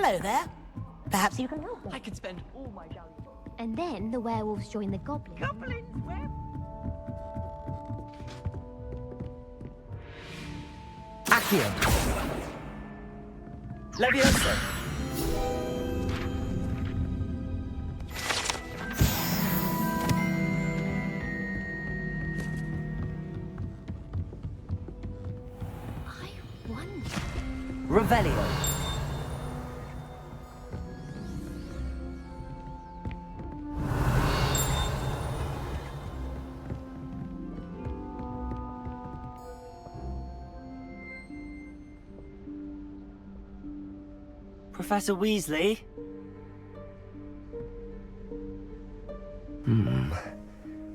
Hello there. Perhaps you can help me. I could spend all my galley. And then the werewolves join the goblins. Goblins, where? Accio. Leviosa. I wonder. Revelio. Professor Weasley?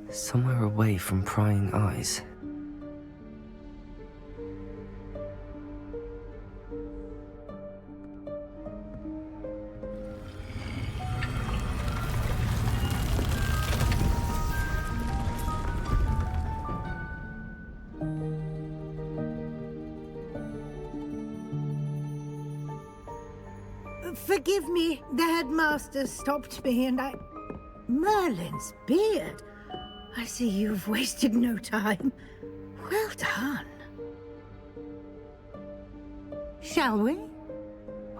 Somewhere away from prying eyes. Forgive me, the headmaster stopped me and I... Merlin's beard. I see you've wasted no time. Well done. Shall we?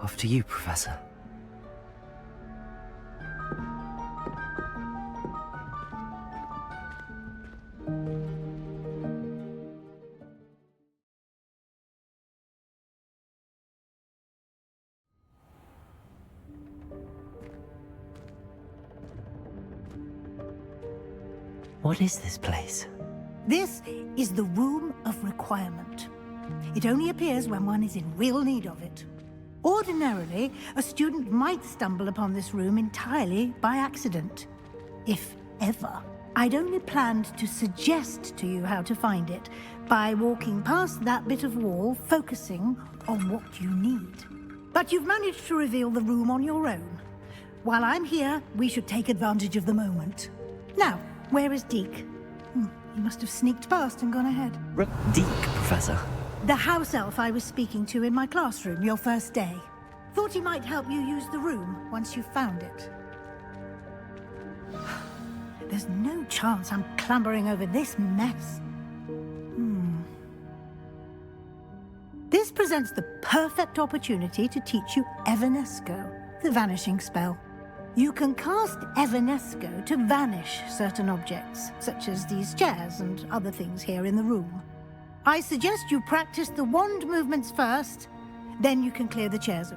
After you, Professor. What is this place? This is the Room of Requirement. It only appears when one is in real need of it. Ordinarily, a student might stumble upon this room entirely by accident. If ever. I'd only planned to suggest to you how to find it by walking past that bit of wall, focusing on what you need. But you've managed to reveal the room on your own. While I'm here, we should take advantage of the moment. Now, where is Deke? He must have sneaked past and gone ahead. Deke, Professor. The house elf I was speaking to in my classroom your first day. Thought he might help you use the room once you found it. There's no chance I'm clambering over this mess. This presents the perfect opportunity to teach you Evanesco, the vanishing spell. You can cast Evanesco to vanish certain objects, such as these chairs and other things here in the room. I suggest you practice the wand movements first, then you can clear the chairs.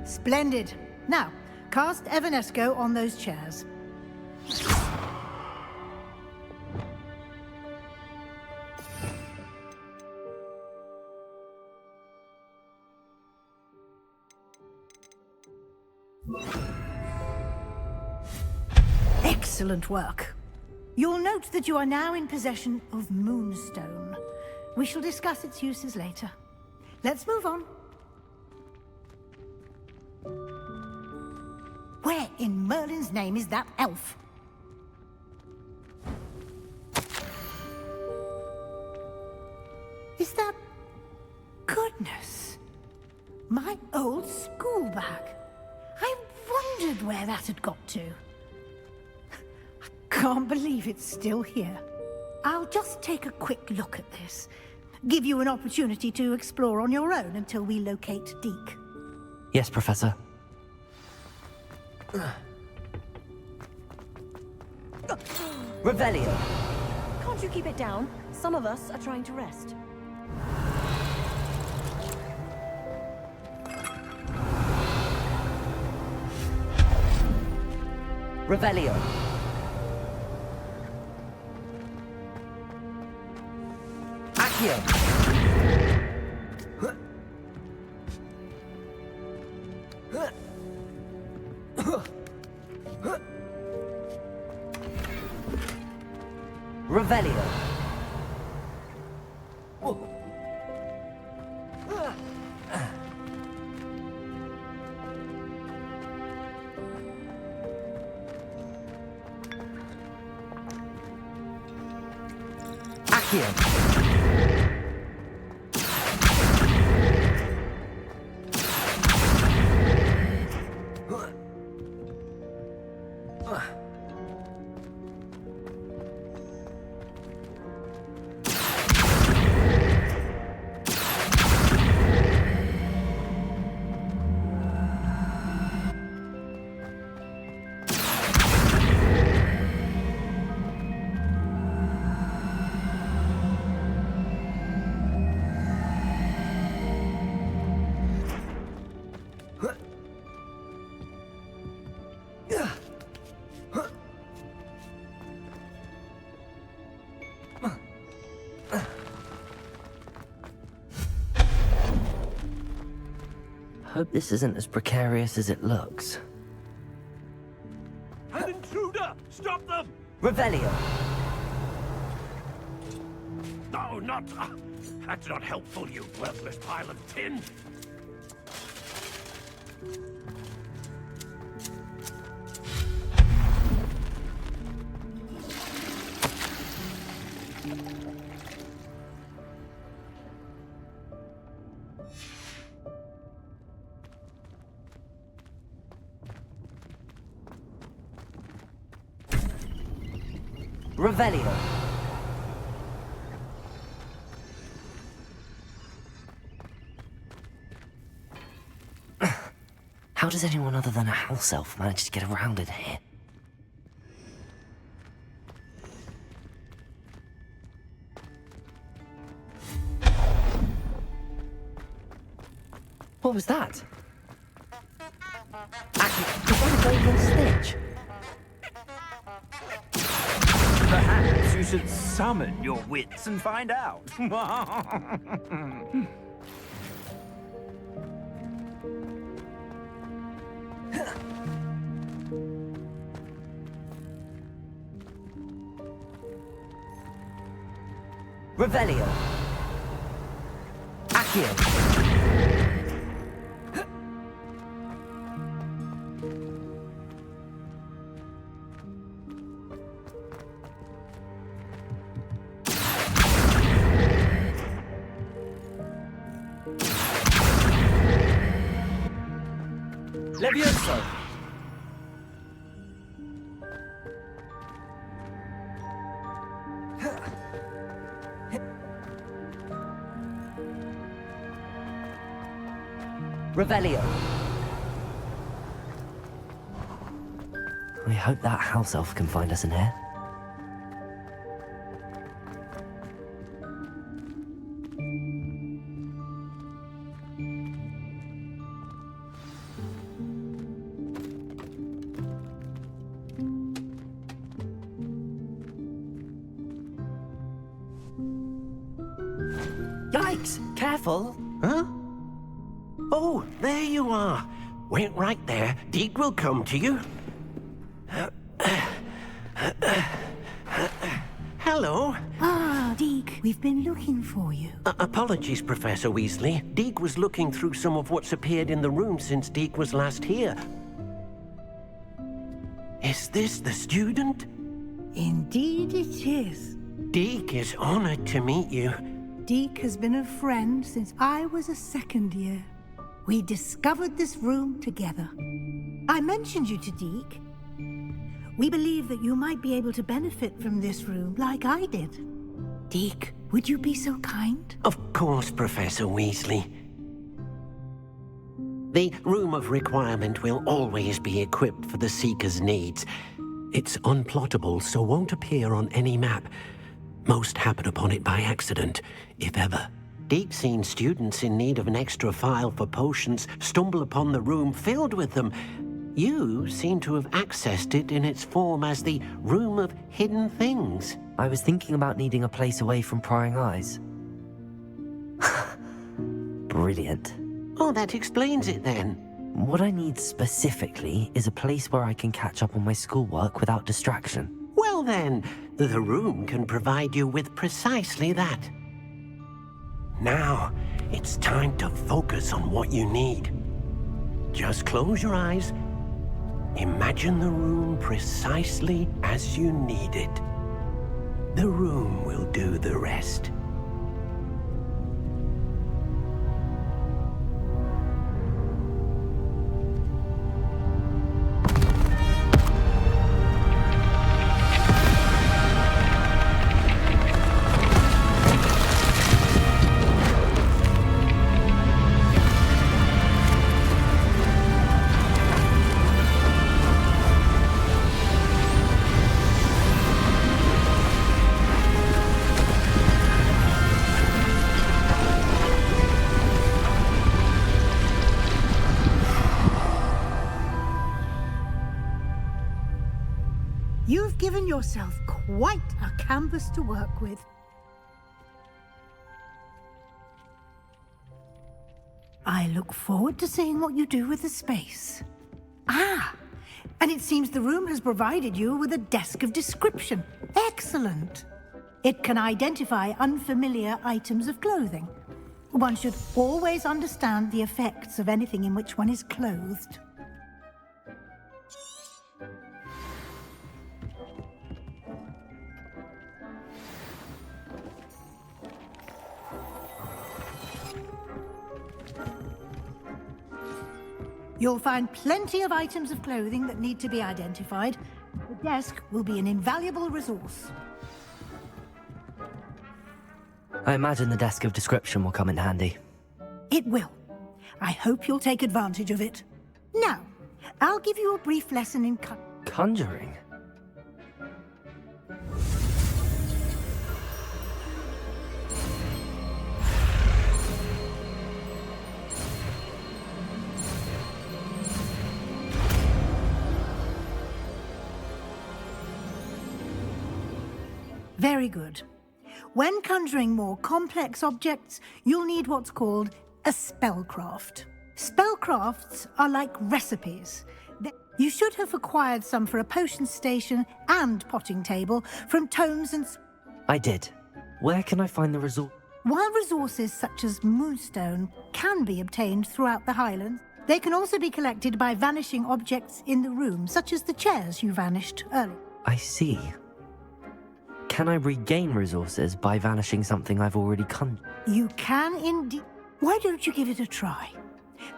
Splendid. Now, cast Evanesco on those chairs. Excellent work. You'll note that you are now in possession of Moonstone. We shall discuss its uses later. Let's move on. Where in Merlin's name is that elf? Is that... Goodness! My old school bag. I wondered where that had got to. I can't believe it's still here. I'll just take a quick look at this. Give you an opportunity to explore on your own until we locate Deke. Yes, Professor. Revelio. Can't you keep it down? Some of us are trying to rest. Revelio. Accio. Revelio. Accio. Hope this isn't as precarious as it looks. An intruder! Stop them! Revelio. No, not... that's not helpful, you worthless pile of tin! Revelio. How does anyone other than a house elf manage to get around in here? What was that? Was that a golden snitch? Perhaps you should summon your wits and find out. Revelio. Accio. Levioso. Revelio. We hope that house elf can find us in here. Yikes! Careful! Huh? Oh, there you are. Wait right there. Deke will come to you. Hello. Ah, Deke, we've been looking for you. Apologies, Professor Weasley. Deke was looking through some of what's appeared in the room since Deke was last here. Is this the student? Indeed it is. Deke is honored to meet you. Deke has been a friend since I was a second year. We discovered this room together. I mentioned you to Deke. We believe that you might be able to benefit from this room like I did. Deke, would you be so kind? Of course, Professor Weasley. The Room of Requirement will always be equipped for the Seeker's needs. It's unplottable, so won't appear on any map. Most happen upon it by accident, if ever. Deke's seen students in need of an extra file for potions stumble upon the room filled with them. You seem to have accessed it in its form as the Room of Hidden Things. I was thinking about needing a place away from prying eyes. Brilliant. Oh, that explains it then. What I need specifically is a place where I can catch up on my schoolwork without distraction. Well then, the room can provide you with precisely that. Now, it's time to focus on what you need. Just close your eyes. Imagine the room precisely as you need it. The room will do the rest. You've given yourself quite a canvas to work with. I look forward to seeing what you do with the space. Ah, and it seems the room has provided you with a desk of description. Excellent. It can identify unfamiliar items of clothing. One should always understand the effects of anything in which one is clothed. You'll find plenty of items of clothing that need to be identified. The desk will be an invaluable resource. I imagine the desk of description will come in handy. It will. I hope you'll take advantage of it. Now, I'll give you a brief lesson in Conjuring? Very good. When conjuring more complex objects, you'll need what's called a spellcraft. Spellcrafts are like recipes. You should have acquired some for a potion station and potting table from tomes and... I did. Where can I find the resource? While resources such as moonstone can be obtained throughout the Highlands, they can also be collected by vanishing objects in the room, such as the chairs you vanished earlier. I see. Can I regain resources by vanishing something I've already conjured? You can indeed. Why don't you give it a try?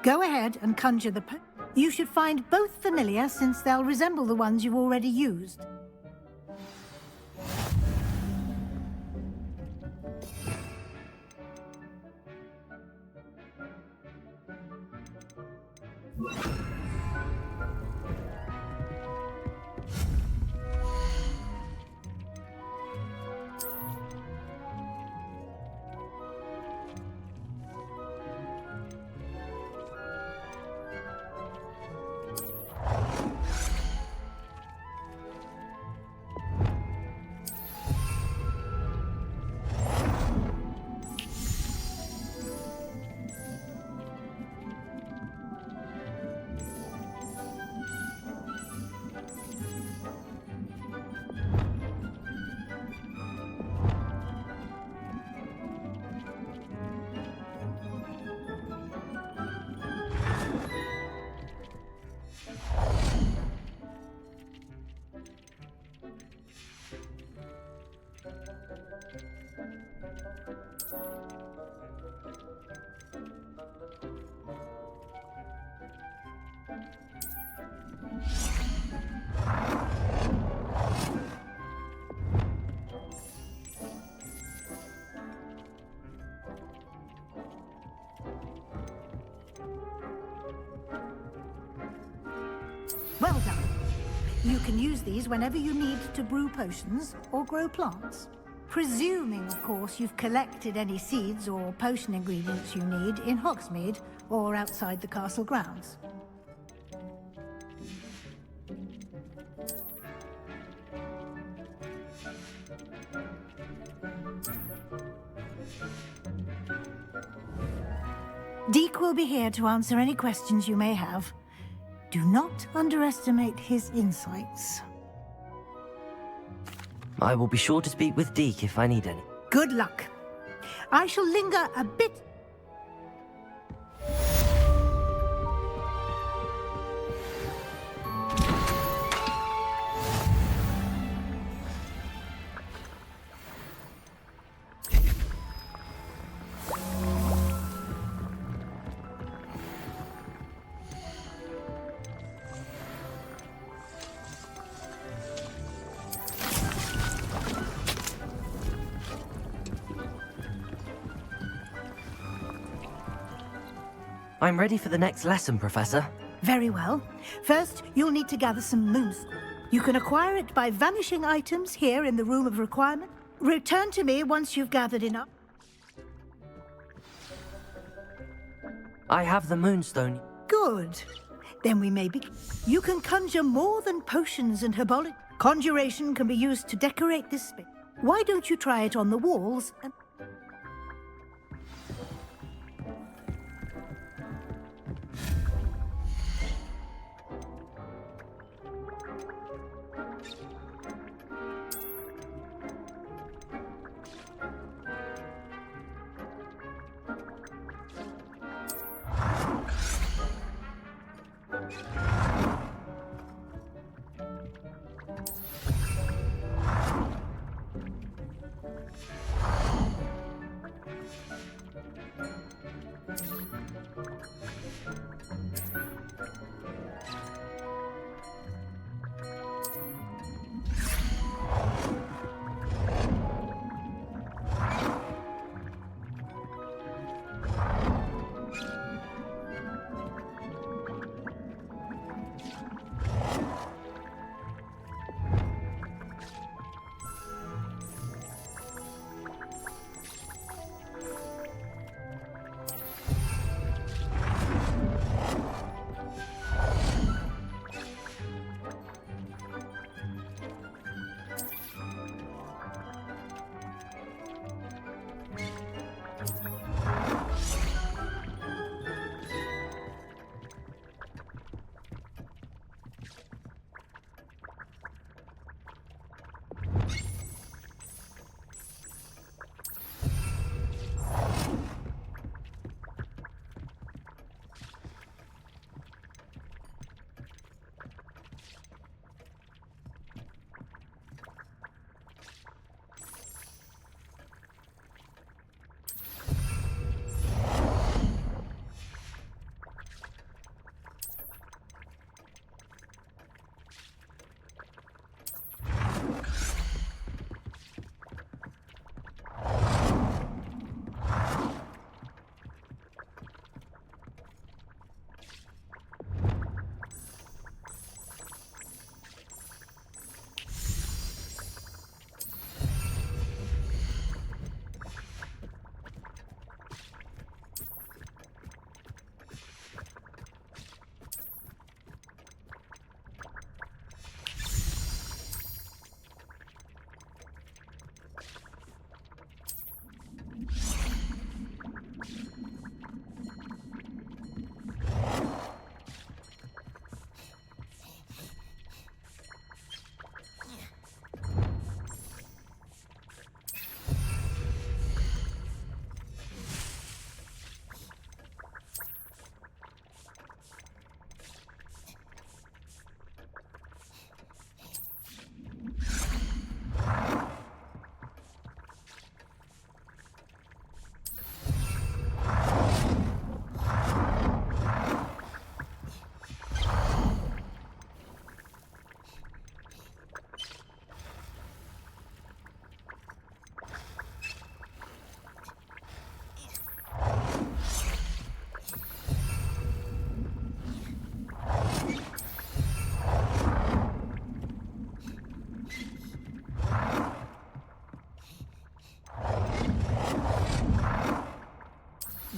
Go ahead and conjure the... You should find both familiar, since they'll resemble the ones you've already used. Well done. You can use these whenever you need to brew potions or grow plants. Presuming, of course, you've collected any seeds or potion ingredients you need in Hogsmeade or outside the castle grounds. Deke will be here to answer any questions you may have. Do not underestimate his insights. I will be sure to speak with Deke if I need any. Good luck. I shall linger a bit. I'm ready for the next lesson, Professor. Very well. First, you'll need to gather some moonstone. You can acquire it by vanishing items here in the Room of Requirement. Return to me once you've gathered enough. I have the moonstone. Good. Then we may begin. You can conjure more than potions and herbology. Conjuration can be used to decorate this space. Why don't you try it on the walls and...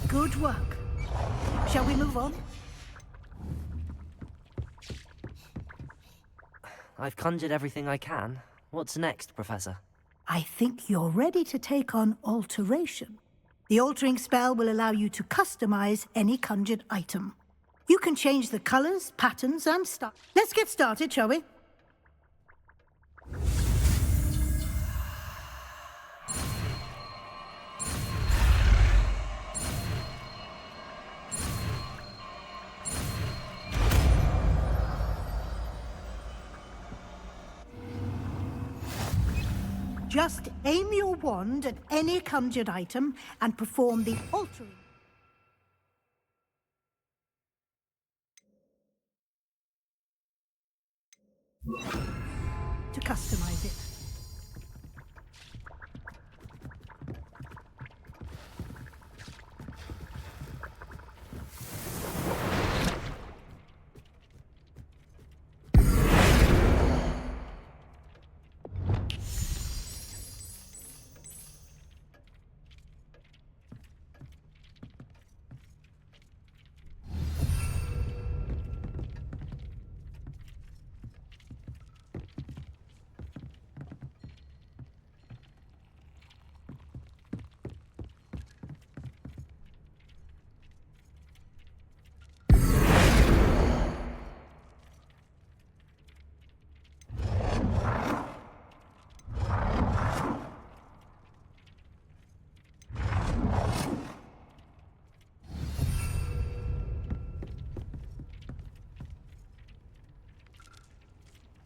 Good work. Shall we move on? I've conjured everything I can. What's next, Professor? I think you're ready to take on alteration. The altering spell will allow you to customize any conjured item. You can change the colors, patterns, and stuff. Let's get started, shall we? Just aim your wand at any conjured item and perform the altering. To customize it.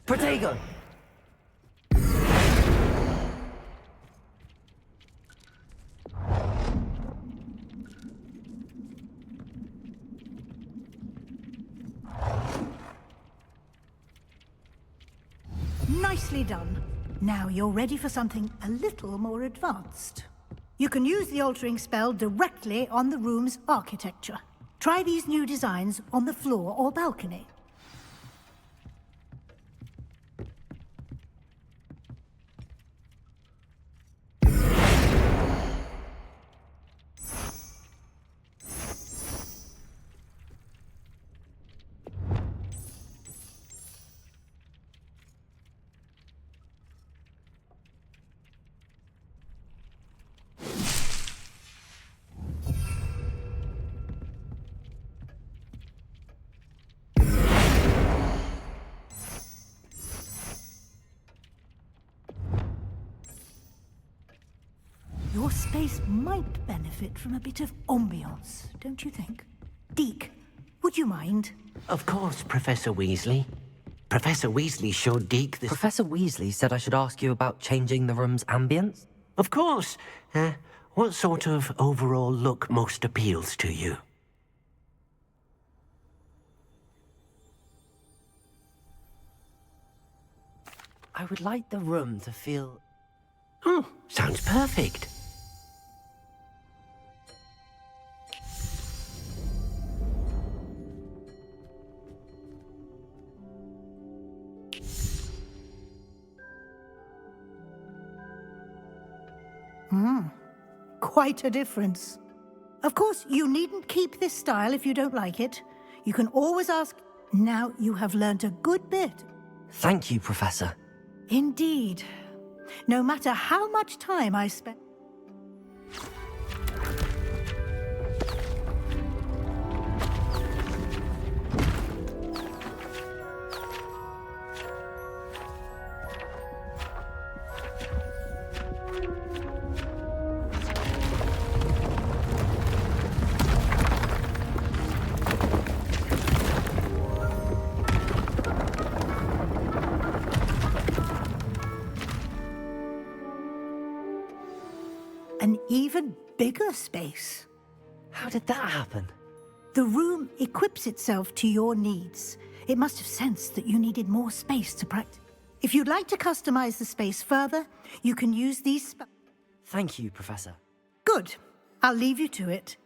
Protego! Nicely done. Now you're ready for something a little more advanced. You can use the altering spell directly on the room's architecture. Try these new designs on the floor or balcony. Your space might benefit from a bit of ambiance, don't you think? Deke, would you mind? Of course, Professor Weasley. Professor Weasley showed Deke this... Professor Weasley said I should ask you about changing the room's ambience? Of course. What sort of overall look most appeals to you? I would like the room to feel... Oh, sounds perfect. Quite a difference. Of course, you needn't keep this style if you don't like it. You can always ask. Now you have learnt a good bit. Thank you, Professor. Indeed. No matter how much time I spend... An even bigger space. How did that happen? The room equips itself to your needs. It must have sensed that you needed more space to practice. If you'd like to customize the space further, you can use these... Thank you, Professor. Good. I'll leave you to it.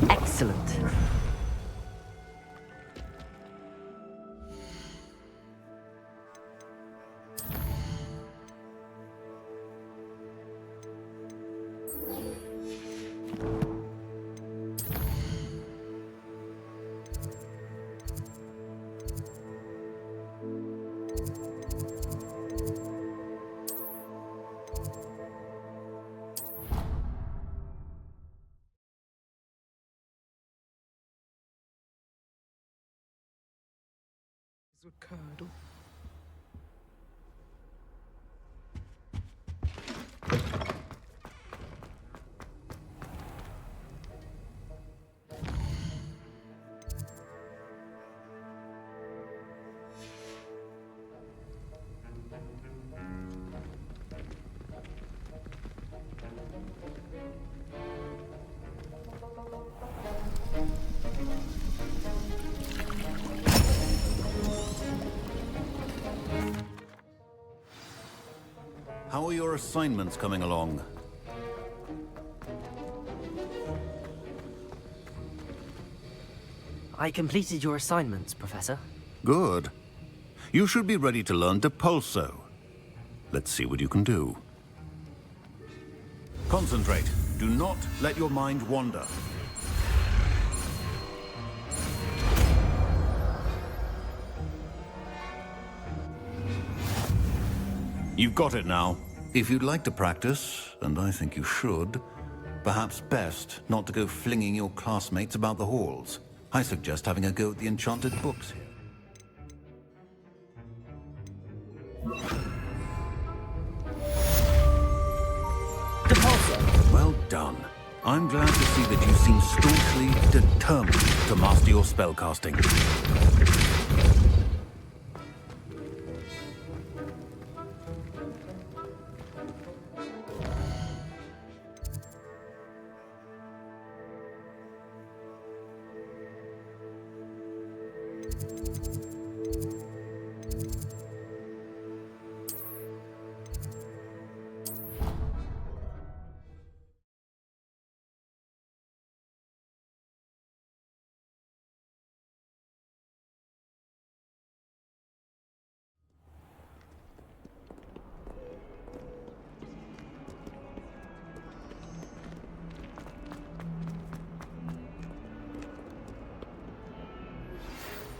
Excellent. How are your assignments coming along? I completed your assignments, Professor. Good. You should be ready to learn Depulso. Let's see what you can do. Concentrate. Do not let your mind wander. You've got it now. If you'd like to practice, and I think you should, perhaps best not to go flinging your classmates about the halls. I suggest having a go at the enchanted books here. Depulso! Well done. I'm glad to see that you seem staunchly determined to master your spellcasting.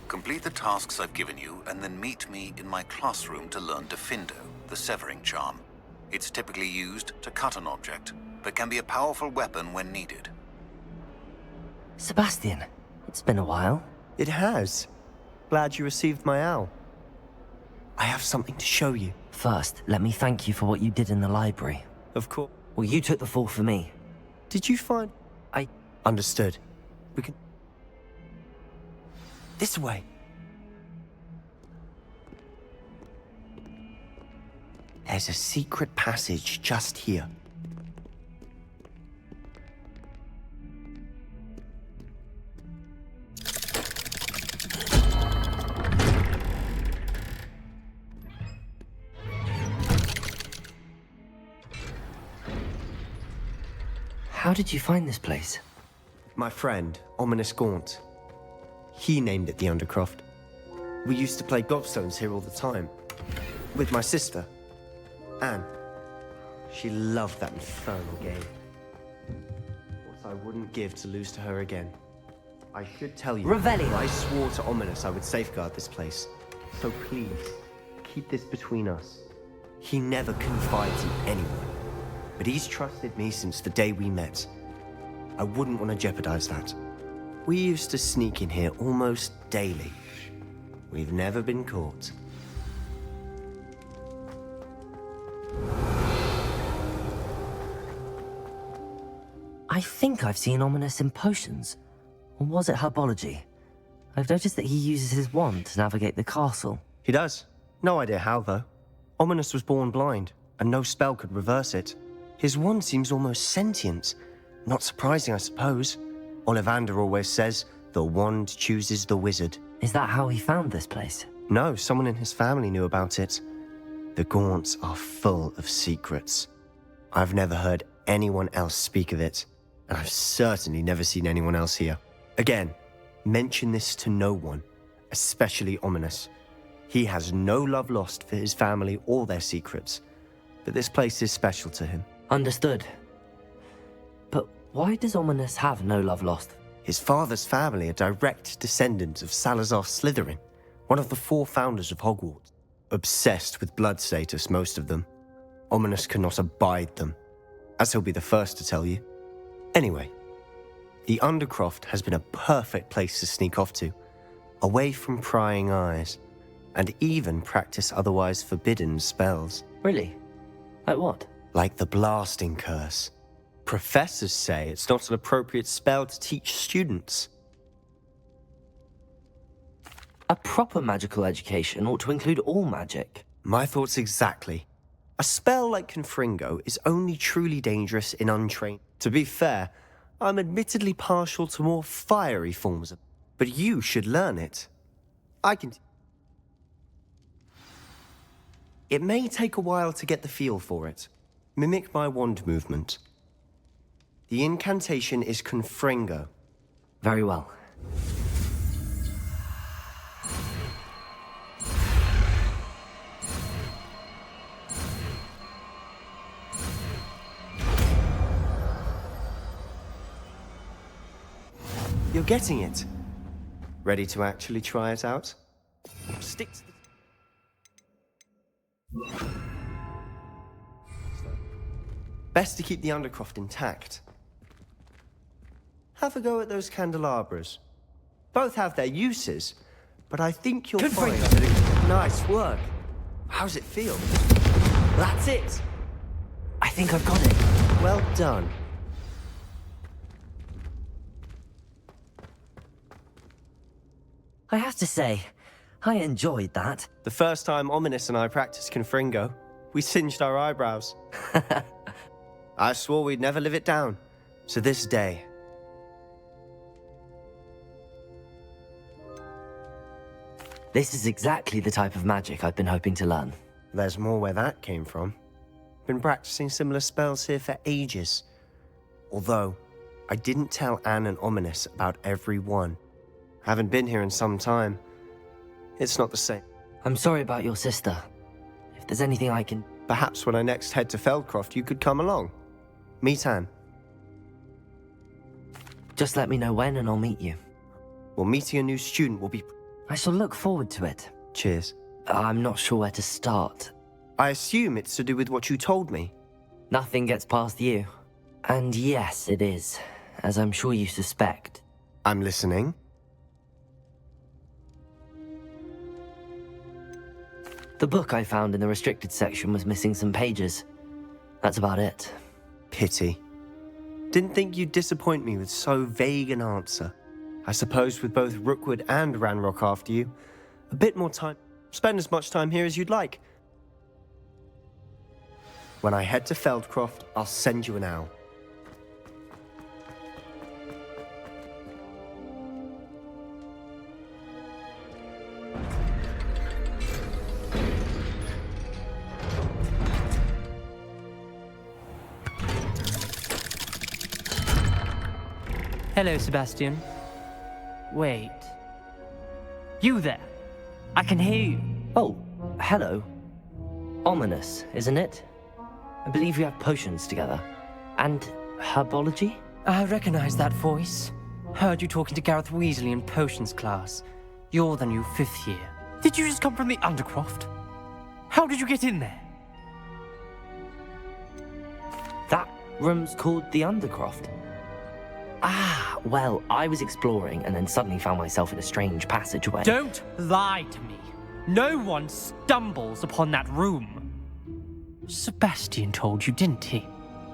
Complete the tasks I've given you, and then meet me in my classroom to learn Defindo, the severing charm. It's typically used to cut an object, but can be a powerful weapon when needed. Sebastian, it's been a while. It has. Glad you received my owl. I have something to show you. First, let me thank you for what you did in the library. Of course. Well, you took the fall for me. Did you find... Understood. We can... This way. There's a secret passage just here. How did you find this place? My friend, Ominous Gaunt. He named it the Undercroft. We used to play gobstones here all the time. With my sister, Anne. She loved that infernal game. What I wouldn't give to lose to her again. I should tell you, Revelio. I swore to Ominous I would safeguard this place. So please, keep this between us. He never confides in anyone. But he's trusted me since the day we met. I wouldn't want to jeopardize that. We used to sneak in here almost daily. We've never been caught. I think I've seen Ominous in potions. Or was it herbology? I've noticed that he uses his wand to navigate the castle. He does. No idea how, though. Ominous was born blind, and no spell could reverse it. His wand seems almost sentient. Not surprising, I suppose. Ollivander always says, the wand chooses the wizard. Is that how he found this place? No, someone in his family knew about it. The Gaunts are full of secrets. I've never heard anyone else speak of it, and I've certainly never seen anyone else here. Again, mention this to no one, especially Ominous. He has no love lost for his family or their secrets, but this place is special to him. Understood. But why does Ominous have no love lost? His father's family are direct descendants of Salazar Slytherin, one of the 4 founders of Hogwarts. Obsessed with blood status, most of them. Ominous cannot abide them, as he'll be the first to tell you. Anyway, the Undercroft has been a perfect place to sneak off to, away from prying eyes, and even practice otherwise forbidden spells. Really? Like what? Like the blasting curse. Professors say it's not an appropriate spell to teach students. A proper magical education ought to include all magic. My thoughts exactly. A spell like Confringo is only truly dangerous in untrained. To be fair, I'm admittedly partial to more fiery forms of, but you should learn it. I can... It may take a while to get the feel for it. Mimic my wand movement. The incantation is Confringo. Very well. You're getting it. Ready to actually try it out? Stick to the... Best to keep the Undercroft intact. Have a go at those candelabras. Both have their uses, but I think you'll find that nice work. How's it feel? That's it! I think I've got it. Well done. I have to say, I enjoyed that. The first time Ominous and I practiced Confringo, we singed our eyebrows. I swore we'd never live it down. So this day... This is exactly the type of magic I've been hoping to learn. There's more where that came from. Been practicing similar spells here for ages. Although, I didn't tell Anne and Ominous about every one. Haven't been here in some time. It's not the same. I'm sorry about your sister. If there's anything I can... Perhaps when I next head to Feldcroft, you could come along. Meet Anne. Just let me know when and I'll meet you. Well, meeting a new student will be... I shall look forward to it. Cheers. I'm not sure where to start. I assume it's to do with what you told me. Nothing gets past you. And yes, it is, as I'm sure you suspect. I'm listening. The book I found in the restricted section was missing some pages. That's about it. Pity. Didn't think you'd disappoint me with so vague an answer. I suppose with both Rookwood and Ranrock after you, a bit more time. Spend as much time here as you'd like. When I head to Feldcroft, I'll send you an owl. Hello, Sebastian. Wait. You there? I can hear you. Oh, hello. Ominous, isn't it? I believe we have potions together. And herbology? I recognize that voice. Heard you talking to Gareth Weasley in potions class. You're the new 5th year. Did you just come from the Undercroft? How did you get in there? That room's called the Undercroft. Ah, well, I was exploring and then suddenly found myself in a strange passageway. Don't lie to me. No one stumbles upon that room. Sebastian told you, didn't he?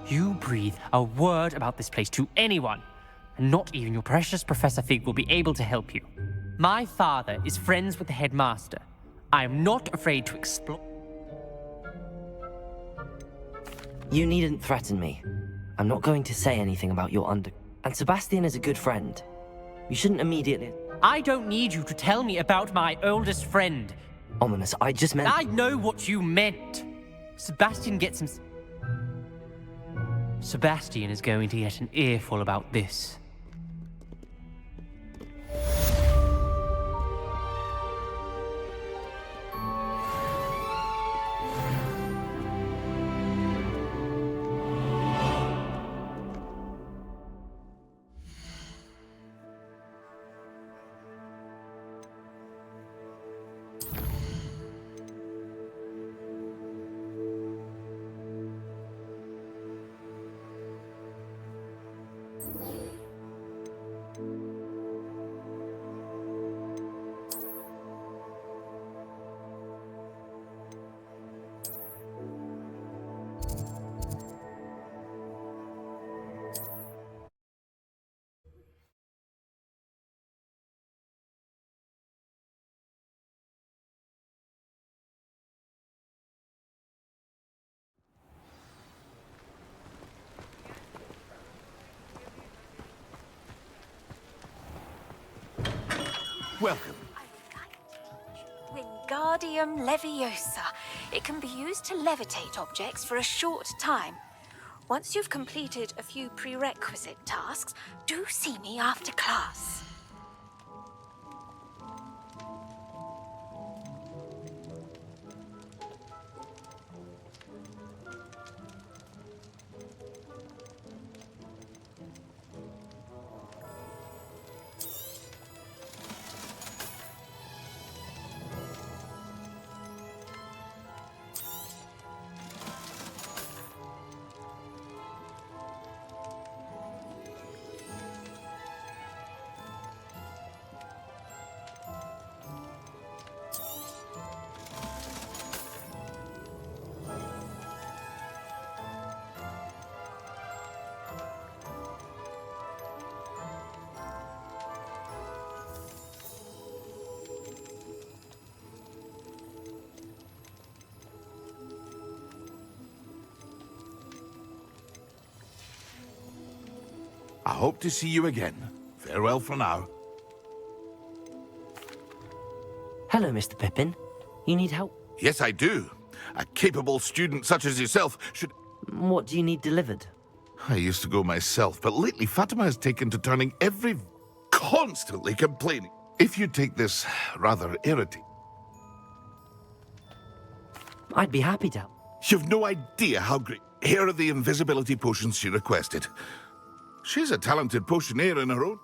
You breathe a word about this place to anyone, and not even your precious Professor Fig will be able to help you. My father is friends with the headmaster. I am not afraid to explore. You needn't threaten me. I'm not going to say anything about your And Sebastian is a good friend. You shouldn't immediately... I don't need you to tell me about my oldest friend. Ominous, I just meant... I know what you meant. Sebastian gets him... Sebastian is going to get an earful about this. Welcome. Wingardium Leviosa. It can be used to levitate objects for a short time. Once you've completed a few prerequisite tasks, do see me after class. I hope to see you again. Farewell for now. Hello, Mr. Pippin. You need help? Yes, I do. A capable student such as yourself should... What do you need delivered? I used to go myself, but lately Fatima has taken to turning constantly complaining. If you take this rather irritating... I'd be happy to help. You've no idea how great... Here are the invisibility potions she requested. She's a talented potioneer in her own...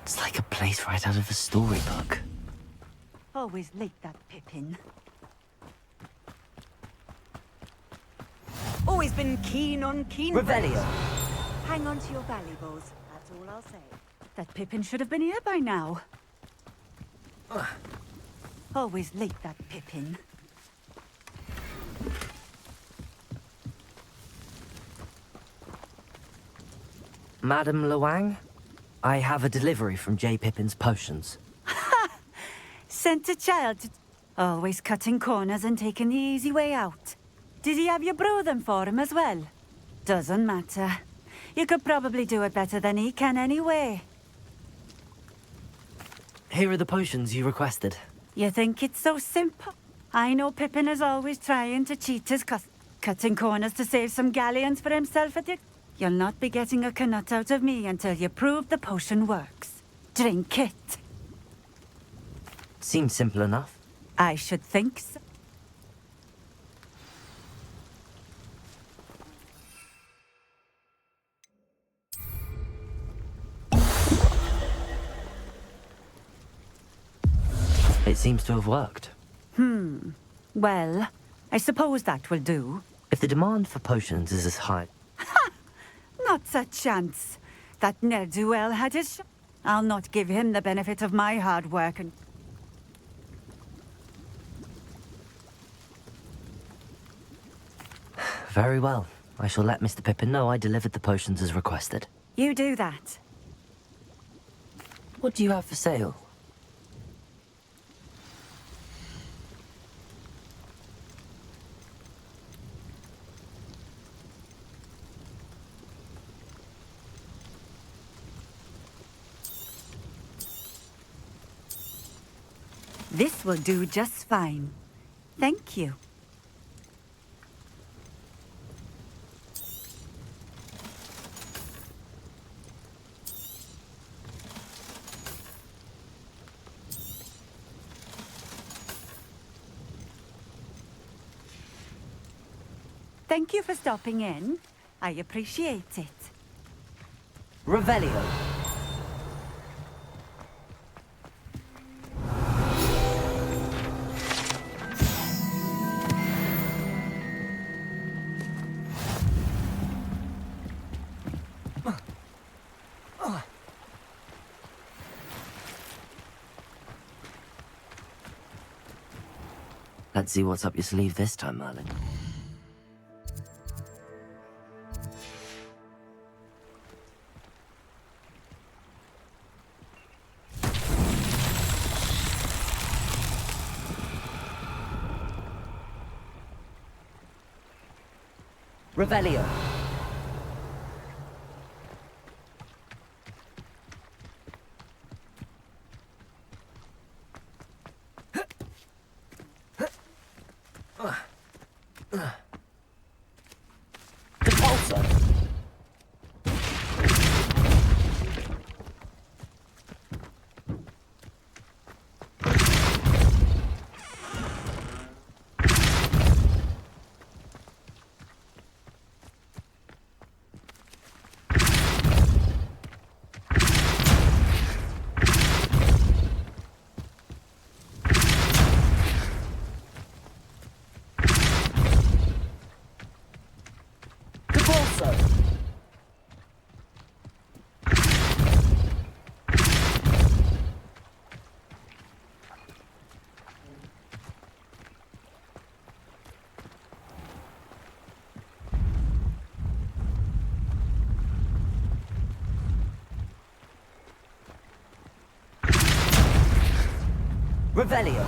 It's like a place right out of a storybook. Always like that, Pippin. Always been keen on keen... Revelio. Hang on to your valuables, that's all I'll say. That Pippin should have been here by now. Always like that, Pippin. Madam Luang, I have a delivery from J. Pippin's potions. Sent a child to... Always cutting corners and taking the easy way out. Did he have you brew them for him as well? Doesn't matter. You could probably do it better than he can anyway. Here are the potions you requested. You think it's so simple? I know Pippin is always trying to cheat his cutting corners to save some galleons for himself at it. You'll not be getting a canut out of me until you prove the potion works. Drink it. Seems simple enough. I should think so. It seems to have worked. Well, I suppose that will do. If the demand for potions is as high... Not a chance. That ne'er-do-well had his I'll not give him the benefit of my hard work and... Very well. I shall let Mr. Pippin know I delivered the potions as requested. You do that. What do you have for sale? This will do just fine. Thank you. Thank you for stopping in. I appreciate it. Revelio. Let's see what's up your sleeve this time, Merlin. Revelio. Repulsor. Revelio.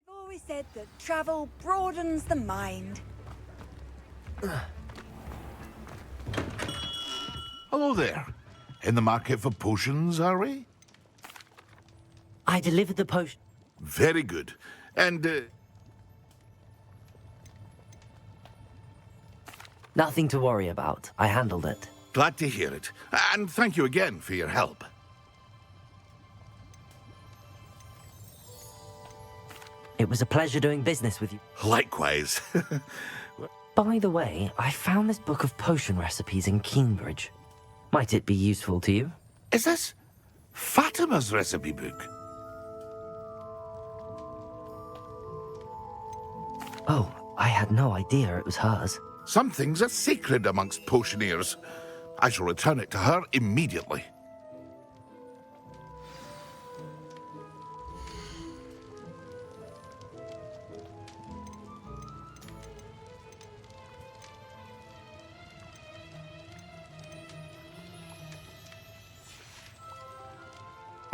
I've always said that travel broadens the mind. Hello there. In the market for potions, are we? I delivered the potion. Very good. And, Nothing to worry about. I handled it. glad to hear it. And thank you again for your help. It was a pleasure doing business with you. Likewise. By the way, I found this book of potion recipes in Cambridge. Might it be useful to you? Is this Fatima's recipe book? Oh, I had no idea it was hers. Some things are sacred amongst potioneers. I shall return it to her immediately.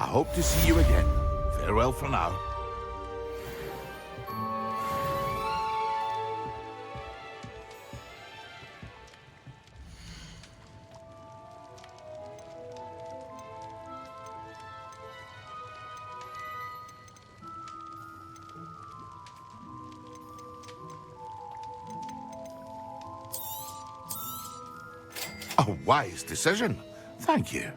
I hope to see you again. Farewell for now. A wise decision. Thank you.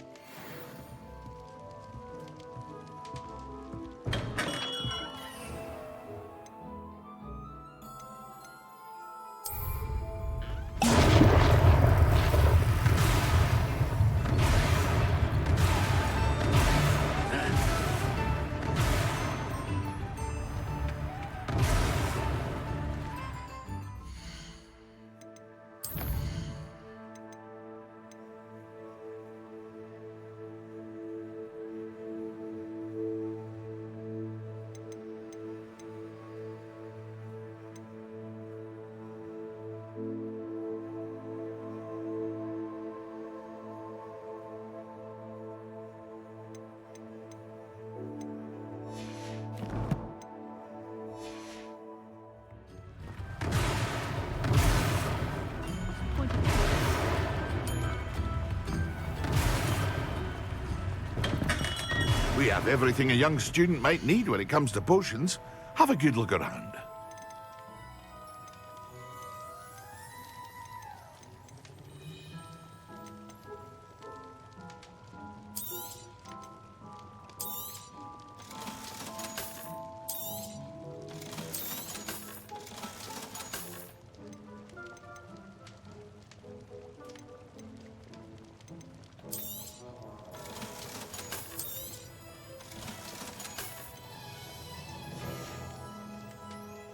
We have everything a young student might need when it comes to potions. Have a good look around.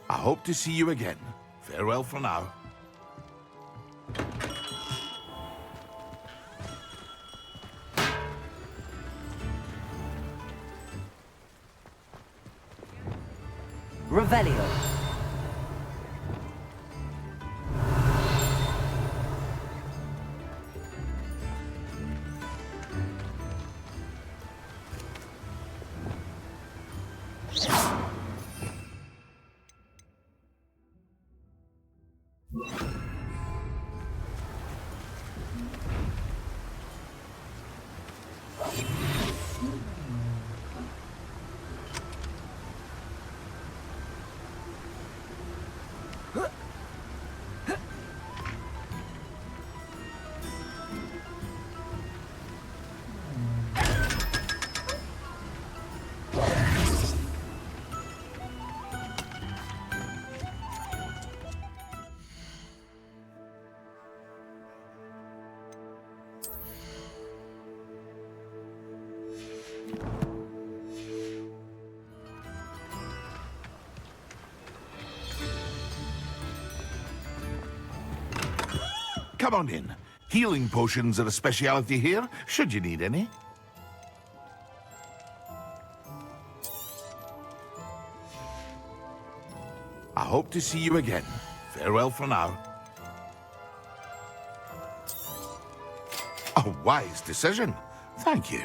I hope to see you again. Farewell for now. Revelio. Come on in. Healing potions are a speciality here, should you need any. I hope to see you again. Farewell for now. A wise decision. Thank you.